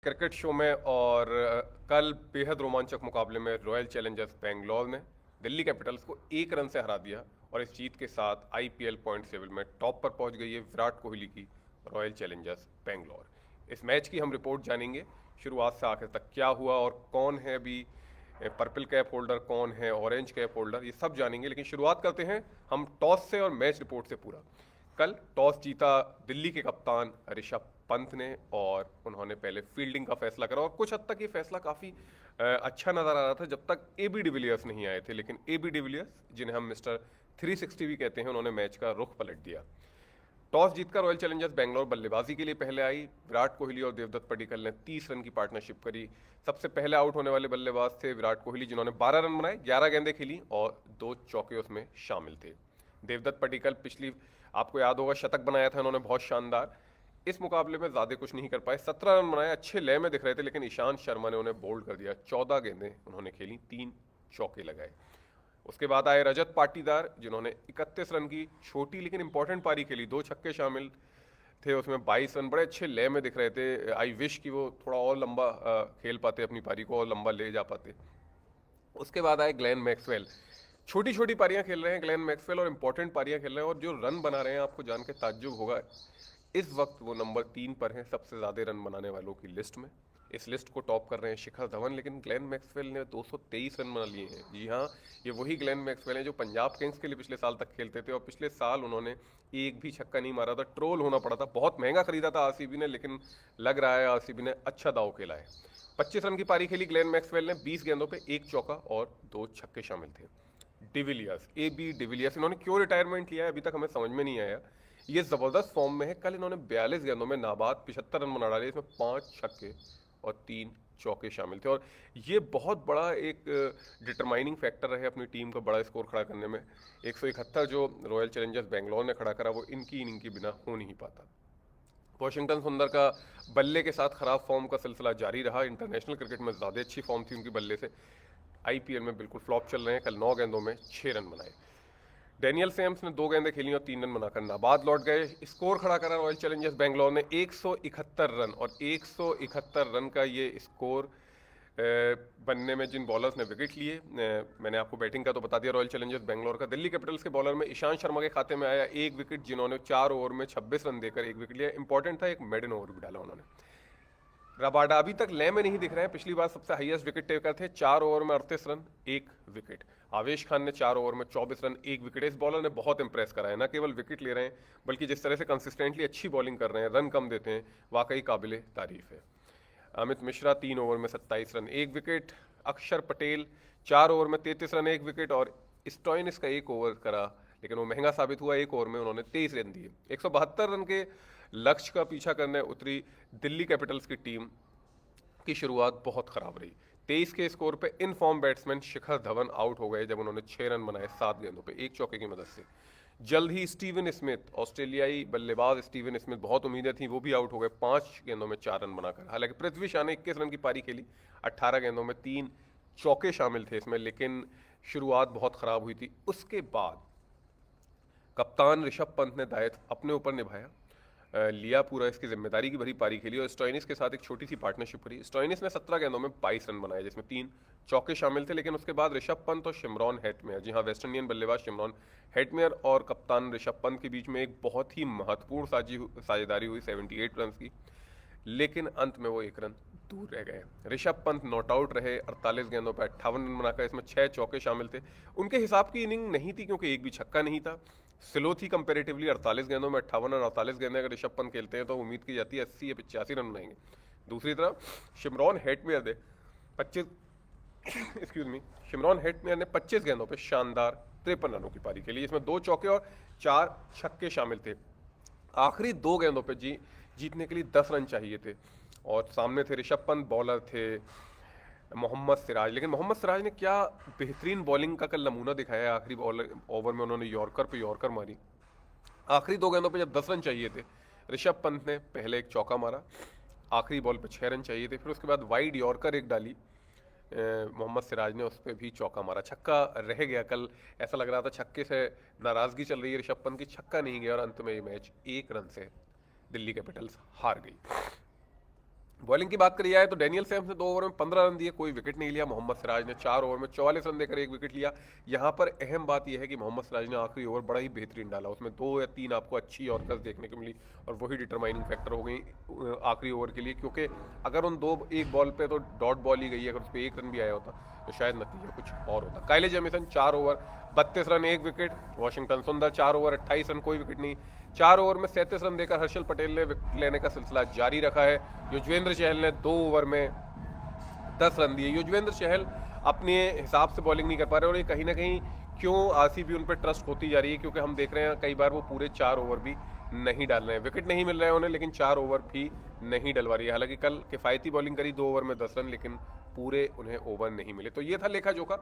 Cricket show में और कल बेहद रोमांचक मुकाबले में रॉयल चैलेंजर्स बेंगलोर ने दिल्ली कैपिटल्स को 1 रन से हरा दिया और इस जीत के साथ आईपीएल पॉइंट टेबल में टॉप पर पहुंच गई है विराट कोहली की रॉयल चैलेंजर्स बेंगलोर। इस मैच की हम रिपोर्ट जानेंगे शुरुआत से आखिर तक क्या हुआ और कौन है अभी पर्पल कैप होल्डर, कौन है ऑरेंज कैप होल्डर, ये सब जानेंगे। लेकिन शुरुआत करते हैं हम टॉस से और मैच रिपोर्ट से पूरा। कल टॉस जीता दिल्ली के कप्तान ऋषभ पंत ने और उन्होंने पहले फील्डिंग का फैसला करा और कुछ हद तक ये फैसला काफ़ी अच्छा नज़र आ रहा था जब तक एबी डिविलियर्स नहीं आए थे। लेकिन एबी डिविलियर्स, जिन्हें हम मिस्टर 360 भी कहते हैं, उन्होंने मैच का रुख पलट दिया। टॉस जीतकर रॉयल चैलेंजर्स बेंगलोर बल्लेबाजी के लिए पहले आई। विराट कोहली और देवदत्त पडिक्कल ने 30 रन की पार्टनरशिप करी। सबसे पहले आउट होने वाले बल्लेबाज थे विराट कोहली, जिन्होंने 12 रन बनाए, 11 गेंदें खेली और 2 चौके उसमें शामिल थे। देवदत्त पडिक्कल पिछली, आपको याद होगा, शतक बनाया था उन्होंने बहुत शानदार। इस मुकाबले में ज़्यादा कुछ नहीं कर पाए, 17 रन बनाए, अच्छे लय में दिख रहे थे, लेकिन ईशांत शर्मा ने उन्हें बोल्ड कर दिया। 14 गेंदें उन्होंने खेली, 3 चौके लगाए। उसके बाद आए रजत पाटीदार, जिन्होंने 31 रन की छोटी लेकिन इंपॉर्टेंट पारी खेली, 2 छक्के शामिल थे उसमें, 22 रन, बड़े अच्छे लय में दिख रहे थे। आई विश कि वो थोड़ा और लंबा खेल पाते, अपनी पारी को और लंबा ले जा पाते। उसके बाद आए ग्लेन मैक्सवेल। छोटी छोटी पारियां खेल रहे हैं ग्लेन मैक्सवेल और इंपॉर्टेंट पारियां खेल रहे हैं और जो रन बना रहे हैं, आपको जान के ताज्जुब होगा, इस वक्त वो नंबर 3 पर हैं सबसे ज़्यादा रन बनाने वालों की लिस्ट में। इस लिस्ट को टॉप कर रहे हैं शिखर धवन, लेकिन ग्लेन मैक्सवेल ने 223 रन बना लिए हैं। जी हाँ, ये वही ग्लेन मैक्सवेल हैं जो पंजाब किंग्स के लिए पिछले साल तक खेलते थे और पिछले साल उन्होंने एक भी छक्का नहीं मारा था, ट्रोल होना पड़ा था। बहुत महंगा खरीदा था आरसीबी ने, लेकिन लग रहा है आरसीबी ने अच्छा दाव खेला है। 25 रन की पारी खेली ग्लेन मैक्सवेल ने, 20 गेंदों पे 1 चौका और 2 छक्के शामिल थे। डिविलियर्स, ए बी डिविलियर्स, इन्होंने क्यों रिटायरमेंट लिया है अभी तक हमें समझ में नहीं आया। ये जबरदस्त फॉर्म में है। कल इन्होंने 42 गेंदों में नाबाद 75 रन बना डाले, इसमें 5 छक्के और 3 चौके शामिल थे और ये बहुत बड़ा एक डिटरमाइनिंग फैक्टर रहे अपनी टीम का बड़ा स्कोर खड़ा करने में। 171 जो रॉयल चैलेंजर्स बेंगलोर ने खड़ा करा, वो इनकी इनिंग के बिना हो नहीं पाता। वॉशिंगटन सुंदर का बल्ले के साथ खराब फॉर्म का सिलसिला जारी रहा। इंटरनेशनल क्रिकेट में ज़्यादा अच्छी फॉर्म थी उनकी बल्ले से, आईपीएल में बिल्कुल फ्लॉप चल रहे हैं। कल 9 गेंदों में 6 रन बनाए। डेनियल सैम्स ने 2 गेंदें खेली और 3 रन बनाकर नाबाद लौट गए। स्कोर खड़ा करा रॉयल चैलेंजर्स बेंगलोर ने 171 रन और 171 रन का ये स्कोर बनने में जिन बॉलर्स ने विकेट लिए, मैंने आपको बैटिंग का तो बता दिया रॉयल चैलेंजर्स बेंगलोर का। दिल्ली कैपिटल्स के बॉलर में ईशांत शर्मा के खाते में आया 1 विकेट, जिन्होंने 4 ओवर में 26 रन देकर 1 विकेट लिया। इंपॉर्टेंट था, एक मेडन ओवर भी डाला उन्होंने। रबाडा अभी तक लय में नहीं दिख रहे हैं, पिछली बार सबसे हाईएस्ट विकेट टेकर थे, 4 ओवर में 38 रन 1 विकेट। आवेश खान ने 4 ओवर में 24 रन 1 विकेट। इस बॉलर ने बहुत इंप्रेस करा है, न केवल विकेट ले रहे हैं बल्कि जिस तरह से कंसिस्टेंटली अच्छी बॉलिंग कर रहे हैं, रन कम देते हैं, वाकई काबिल तारीफ है। अमित मिश्रा 3 ओवर में 27 रन 1 विकेट। अक्षर पटेल 4 ओवर में 33 रन 1 विकेट और स्टॉइनिस का 1 ओवर करा, लेकिन वो महंगा साबित हुआ। 1 ओवर में उन्होंने 23 रन दिए। 172 रन के लक्ष्य का पीछा करने उतरी दिल्ली कैपिटल्स की टीम की शुरुआत बहुत खराब रही। 23 के स्कोर पे in form batsman Shikhar Dhawan out हो गए जब उन्होंने 6 रन बनाए 7 गेंदों पे 1 चौके की मदद से। जल्द ही स्टीवन स्मिथ, ऑस्ट्रेलियाई बल्लेबाज स्टीवन स्मिथ, बहुत उम्मीदें थी, वो भी आउट हो गए 5 गेंदों में 4 रन बनाकर। हालांकि पृथ्वी शा ने 21 रन की पारी खेली, 18 गेंदों में 3 चौके शामिल थे इसमें, लेकिन शुरुआत बहुत खराब हुई थी। उसके बाद कप्तान ऋषभ पंत ने दायित्व अपने ऊपर निभाया, लिया पूरा इसकी जिम्मेदारी की भरी पारी खेली और स्टॉइनिस के साथ एक छोटी सी पार्टनरशिप करी। स्टॉइनिस ने 17 गेंदों में 22 रन बनाए, जिसमें 3 चौके शामिल थे। लेकिन उसके बाद ऋषभ पंत और शिमरॉन हेटमेयर, जी हाँ, वेस्ट इंडियन बल्लेबाज शिमरॉन हेटमेयर और कप्तान ऋषभ पंत के बीच में एक बहुत ही महत्वपूर्ण साझेदारी हुई 78 रन की, लेकिन अंत में वो 1 रन दूर रह गए। ऋषभ पंत नॉट आउट रहे 48 गेंदों पर 58 रन बनाकर, इसमें 6 चौके शामिल थे। उनके हिसाब की इनिंग नहीं थी क्योंकि एक भी छक्का नहीं था, स्लो थी कंपेरेटिवली। 48 गेंदों में 58 और 48 गेंदें अगर ऋषभ पंत खेलते हैं तो उम्मीद की जाती है 80 या 85 रन बनाएंगे। दूसरी तरफ शिमरॉन हेटमेयर ने 25 एक्सक्यूज मी शिमरॉन हेटमेयर ने 25 गेंदों पे शानदार 53 रनों की पारी खेली, इसमें 2 चौके और 4 छक्के शामिल थे। आखिरी 2 गेंदों पे जीतने के लिए 10 रन चाहिए थे और सामने थे ऋषभ पंत, बॉलर थे मोहम्मद सिराज। लेकिन मोहम्मद सिराज ने क्या बेहतरीन बॉलिंग का कल नमूना दिखाया है। आखिरी ओवर में उन्होंने यॉर्कर पे यॉर्कर मारी। आखिरी 2 गेंदों पे जब 10 रन चाहिए थे, ऋषभ पंत ने पहले एक चौका मारा, आखिरी बॉल पे 6 रन चाहिए थे, फिर उसके बाद वाइड यॉर्कर एक डाली मोहम्मद सिराज ने, उस पर भी चौका मारा, छक्का रह गया। कल ऐसा लग रहा था छक्के से नाराजगी चल रही है ऋषभ पंत की, छक्का नहीं गया और अंत में ये मैच 1 रन से दिल्ली कैपिटल्स हार गई। बॉलिंग की बात करी जाए तो डेनियल सैम्स ने 2 ओवर में 15 रन दिए, कोई विकेट नहीं लिया। मोहम्मद सिराज ने 4 ओवर में 44 रन देकर एक विकेट लिया। यहाँ पर अहम बात यह है कि मोहम्मद सिराज ने आखिरी ओवर बड़ा ही बेहतरीन डाला, उसमें 2 या 3 आपको अच्छी यॉर्कर्स देखने को मिली और वही डिटरमाइनिंग फैक्टर हो गई आखिरी ओवर के लिए, क्योंकि अगर उन दो एक बॉल पे तो डॉट बॉल ही गई, अगर उस पर एक रन भी आया होता तो शायद नतीजा कुछ और होता। काइले जेमिसन 4 ओवर 32 रन एक विकेट। वॉशिंगटन सुंदर 4 ओवर 28 रन कोई विकेट नहीं। 4 ओवर में 37 रन देकर हर्षल पटेल ने विकेट लेने का सिलसिला जारी रखा है। युजवेंद्र चहल ने 2 ओवर में 10 रन दिए। युजवेंद्र चहल अपने हिसाब से बॉलिंग नहीं कर पा रहे और ये कहीं ना कहीं क्यों आरसीबी उन पर ट्रस्ट होती जा रही है, क्योंकि हम देख रहे हैं कई बार वो पूरे 4 ओवर भी नहीं डाल रहे हैं। विकेट नहीं मिल रहे हैं उन्हें, लेकिन 4 ओवर भी नहीं डलवा रही है। हालांकि कल किफायती बॉलिंग करी 2 ओवर में 10 रन, लेकिन पूरे उन्हें ओवर नहीं मिले। तो ये था लेखा जोखा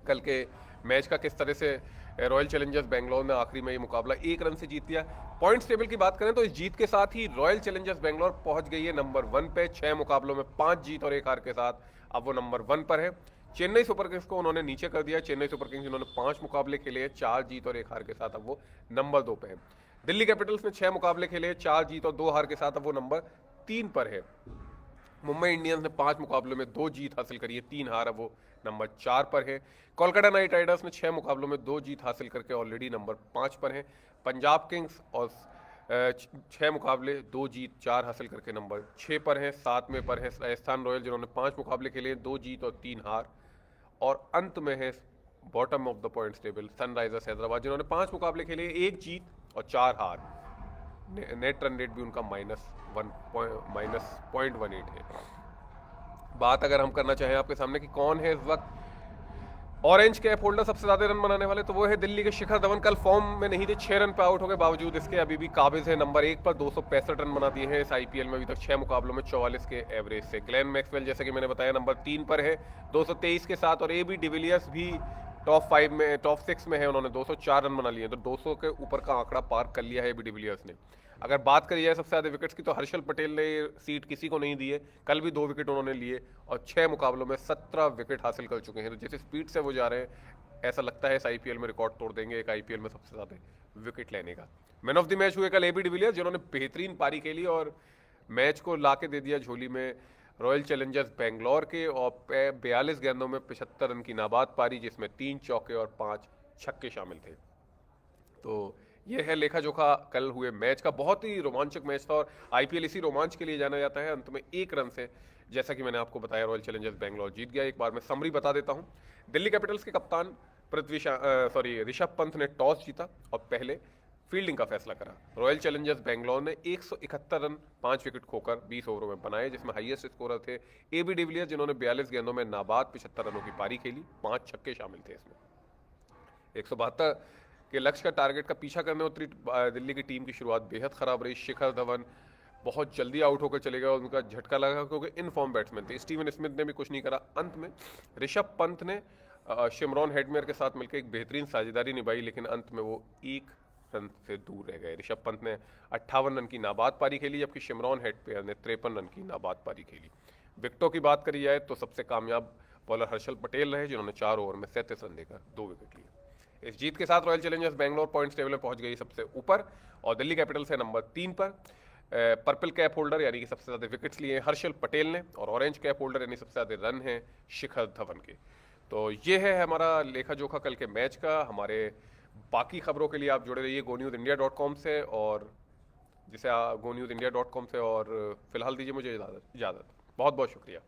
कल के मैच का, किस तरह से रॉयल चैलेंजर्स बेंगलोर ने आखिरी में ये मुकाबला 1 रन से जीत लिया। पॉइंट्स टेबल की बात करें तो इस जीत के साथ ही रॉयल चैलेंजर्स बेंगलोर पहुंच गई है नंबर 1 पे। 6 मुकाबलों में 5 जीत और 1 हार के साथ अब वो नंबर 1 पर है। चेन्नई सुपर किंग्स को उन्होंने नीचे कर दिया। चेन्नई सुपर किंग्स जिन्होंने 5 मुकाबले खेले हैं, 4 जीत और 1 हार के साथ अब वो नंबर 2 पे है। दिल्ली कैपिटल्स ने 6 मुकाबले खेले, 4 जीत और 2 हार के साथ अब वो नंबर 3 पर है। मुंबई इंडियंस ने 5 मुकाबलों में 2 जीत हासिल करी है, 3 हार, अब वो नंबर 4 पर है। कोलकाता नाइट राइडर्स ने 6 मुकाबलों में 2 जीत हासिल करके ऑलरेडी नंबर 5 पर है। पंजाब किंग्स और 6 मुकाबले 2 जीत 4 हासिल करके नंबर 6 पर है। 7 में पर है राजस्थान रॉयल जिन्होंने 5 मुकाबले खेले, 2 जीत और 3 हार। और अंत में है bottom of the points table Sunrisers Hyderabad जिन्होंने 5 मुकाबले खेले, 1 जीत और 4 हार। नेट रन रेट भी उनका -0.18 है। बात अगर हम करना चाहें आपके सामने कि कौन है इस वक्त ऑरेंज कैप होल्डर सबसे ज्यादा रन बनाने वाले, तो वो है दिल्ली के शिखर धवन। कल फॉर्म में नहीं थे, 6 रन पे आउट हो गए, बावजूद इसके अभी भी काबिज है नंबर 1 पर। 265 रन बना दिए हैं इस आईपीएल में अभी तक 6 मुकाबलों में 44 के एवरेज से। ग्लेन मैक्सवेल जैसे कि मैंने बताया नंबर 3 पर है 223 के साथ, और एबी डिविलियर्स भी टॉप 6 में है, उन्होंने 204 रन बना लिए। तो 200 के ऊपर का आंकड़ा पार कर लिया है एबी डिविलियर्स ने। अगर बात करी जाए सबसे ज्यादा विकेट्स की, तो हर्षल पटेल ने सीट किसी को नहीं दी है। कल भी 2 विकेट उन्होंने लिए और 6 मुकाबलों में 17 विकेट हासिल कर चुके हैं। तो जिस स्पीड से वो जा रहे हैं, ऐसा लगता है इस आईपीएल में रिकॉर्ड तोड़ देंगे एक आईपीएल में सबसे ज्यादा विकेट लेने का। मैन ऑफ द मैच हुए कल एबी डिविलियर्स जिन्होंने बेहतरीन पारी खेली और मैच को ला के दे दिया झोली में रॉयल चैलेंजर्स बेंगलोर के। और 42 गेंदों में 75 रन की नाबाद पारी, जिसमें 3 चौके और 5 छक्के शामिल थे। तो ये है लेखा जोखा कल हुए मैच का। बहुत ही रोमांचक मैच था और आईपीएल इसी रोमांच के लिए जाना जाता है। अंत में 1 रन से, जैसा कि मैंने आपको बताया, रॉयल चैलेंजर्स बेंगलोर जीत गया। एक बार मैं समरी बता देता हूं। दिल्ली कैपिटल्स के कप्तान ऋषभ पंत ने टॉस जीता और पहले फील्डिंग का फैसला करा। रॉयल चैलेंजर्स बेंगलोर ने 171 रन 5 विकेट खोकर 20 ओवरों में बनाए, जिसमें हाईएस्ट स्कोरर थे एबी डिविलियर्स जिन्होंने 42 गेंदों में नाबाद 75 रनों की पारी खेली, 5 छक्के शामिल थे इसमें। 172 के लक्ष्य का टारगेट का पीछा करने उतरी दिल्ली की टीम की शुरुआत बेहद खराब रही। शिखर धवन बहुत जल्दी आउट होकर चले गए और उनका झटका लगा, क्योंकि इन फॉर्म बैट्समैन थे। स्टीवन स्मिथ ने भी कुछ नहीं करा। अंत में ऋषभ पंत ने शिमरॉन हेडमेयर के साथ मिलकर एक बेहतरीन साझेदारी निभाई, लेकिन अंत में वो 1 रन से दूर रह गए। ऋषभ पंत ने 58 रन की नाबाद पारी खेली, जबकि शिमरॉन हेडमेयर ने 53 रन की नाबाद पारी खेली। विकेटों की बात करी जाए तो सबसे कामयाब बॉलर हर्षल पटेल रहे, जिन्होंने 4 ओवर में 37 रन देकर 2 विकेट लिए। इस जीत के साथ royal Challengers Bangalore points table में पहुंच गई सबसे ऊपर और दिल्ली कैपिटल्स है नंबर 3 पर। पर्पल कैप होल्डर यानी कि सबसे ज्यादा विकेट्स लिए हर्षल पटेल ने, और ऑरेंज कैप होल्डर यानी सबसे ज्यादा रन है शिखर धवन के। तो ये है हमारा लेखा जोखा कल के मैच का। हमारे बाकी खबरों के लिए आप जुड़े रहिए GoNewsIndia.com से, और GoNewsIndia.com से। और फिलहाल दीजिए मुझे इजाज़त। बहुत बहुत शुक्रिया।